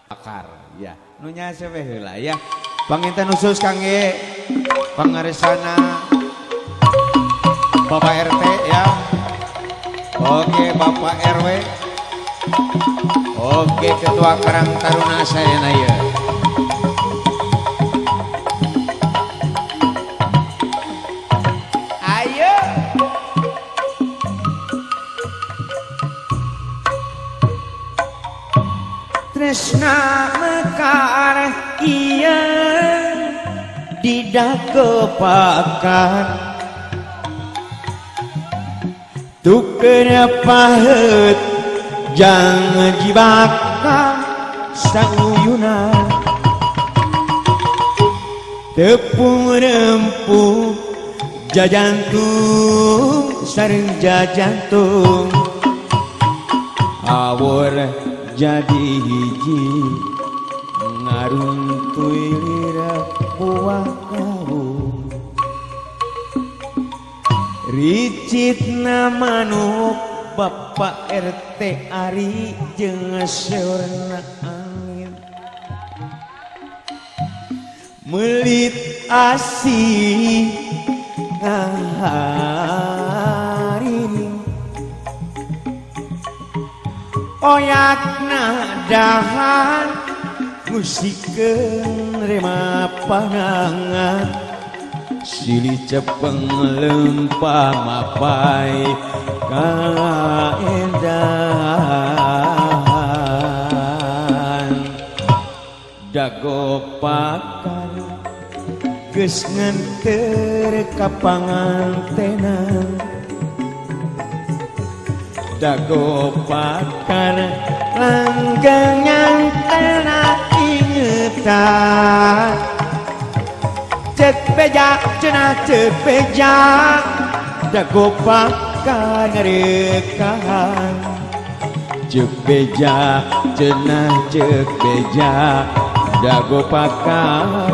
bakar ya nunya sewe heula ya panginten khusus kangge pangaresana Bapak RT ya oke Bapak RW oke Ketua Karang Taruna Sayana ya ayo tresna mekar iya didakepakan tuker pahet jangan jibakan sauyuna tepung rempuh jajantung sareng jajantung awor jadi hiji ngaruntuy lirah buah kaung ricitna manuk Bapak RT Ari jeung seurna angin melit asih ngaharini oyakna dahan musikeun rema panangan silih cepeng lempah mapai kaendahan dago pakan geus nganter ka pangantenan dago pakan langgang ngantena ingetan cek beja cenah cek beja dago pakan rekahan cek beja cenah cek beja dago pakan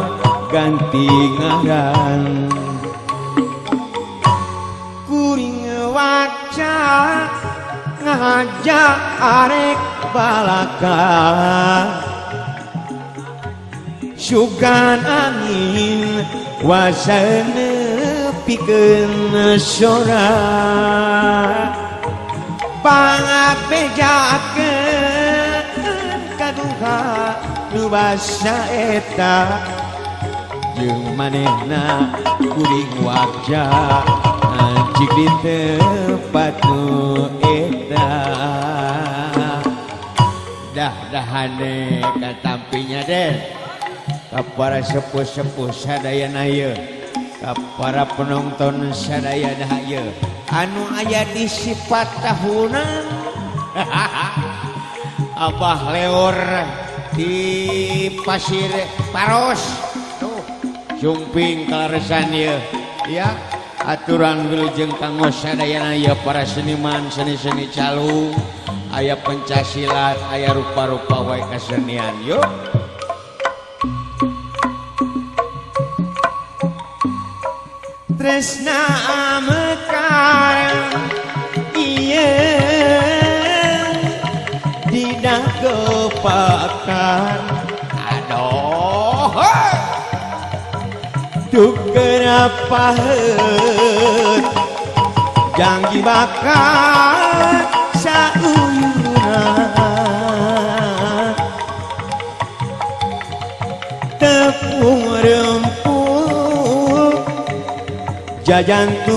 ganti ngaran kuring waca ngajak arek balaka sugan angin wasana pikeun sora pangabejakeun kaduha nu basa eta jeung manehna kuring wajah anjing di tempat nu eta dah-dahane katampinya deh ka para sepuh-sepuh sadayana ieu ka para penonton sadayana ieu anu aya di sifat tahunan Abah Leor di Pasir Paros tuh jumping kalaresan ieu ya aturan wilujeng kanggo sadayana ieu para seniman seni-seni calu aya pencaksilat aya rupa-rupa wae kasenian yuk tresna mekar ieu didakepakan aduh tuker pahet janji bakar sauyuna tepung rempuh jajantung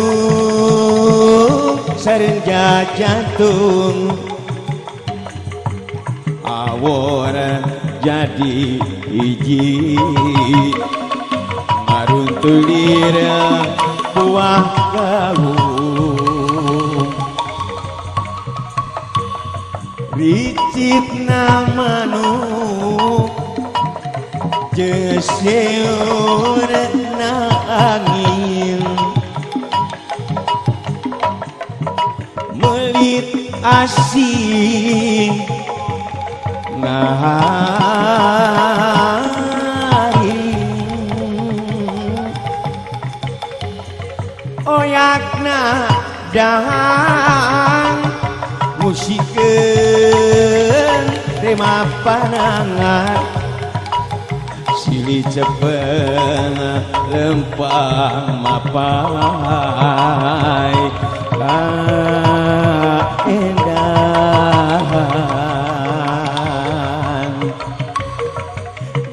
sareng jajantung awor jadi hiji ngaruntuy lirah buah kaung ricitna manuk jeseurna angin melit asih oyakna dahan musikeun terima panangan silih cepeng lempang mapai kaendahan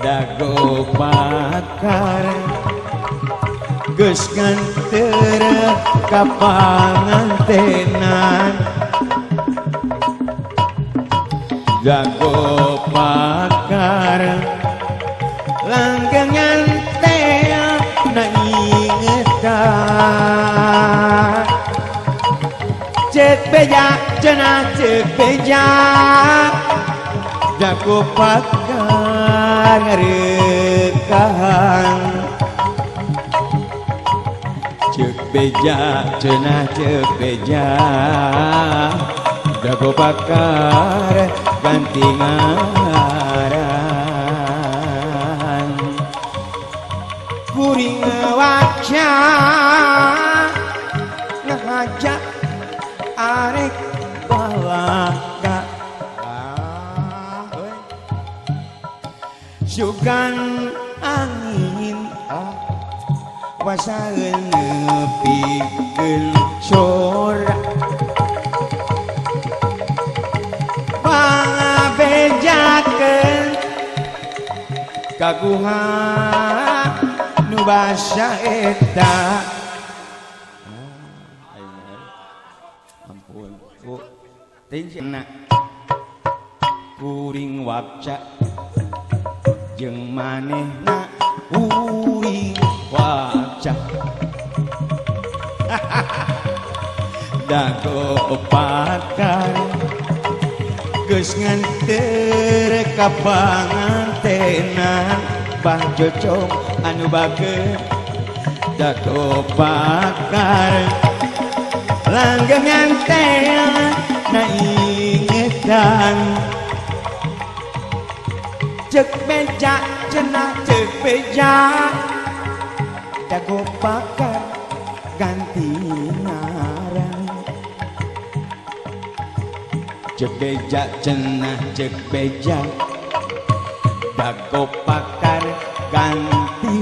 dago pakar geus nganter ka pangantenan dago pakar langgengan teh na ingetan cek beja cenah cek beja dago pakar ngarekahan cek beja cenah cek beja dago pakar ganti ngaran kuring waca ngajak arek balaka sugan angin wasaeun nepikeun sorak pangabejakeun kaguha nu basa eta ampun ku tingna kuring wakca jeung manehna kuring wakca dago pakar geus nganter ka pangantenan bah cocok anu bageut dago pakar langgengan teh na ingetan cek beja cenah cek beja dago pakar ganti ngaran cek beja cenah cek beja dago pakar ganti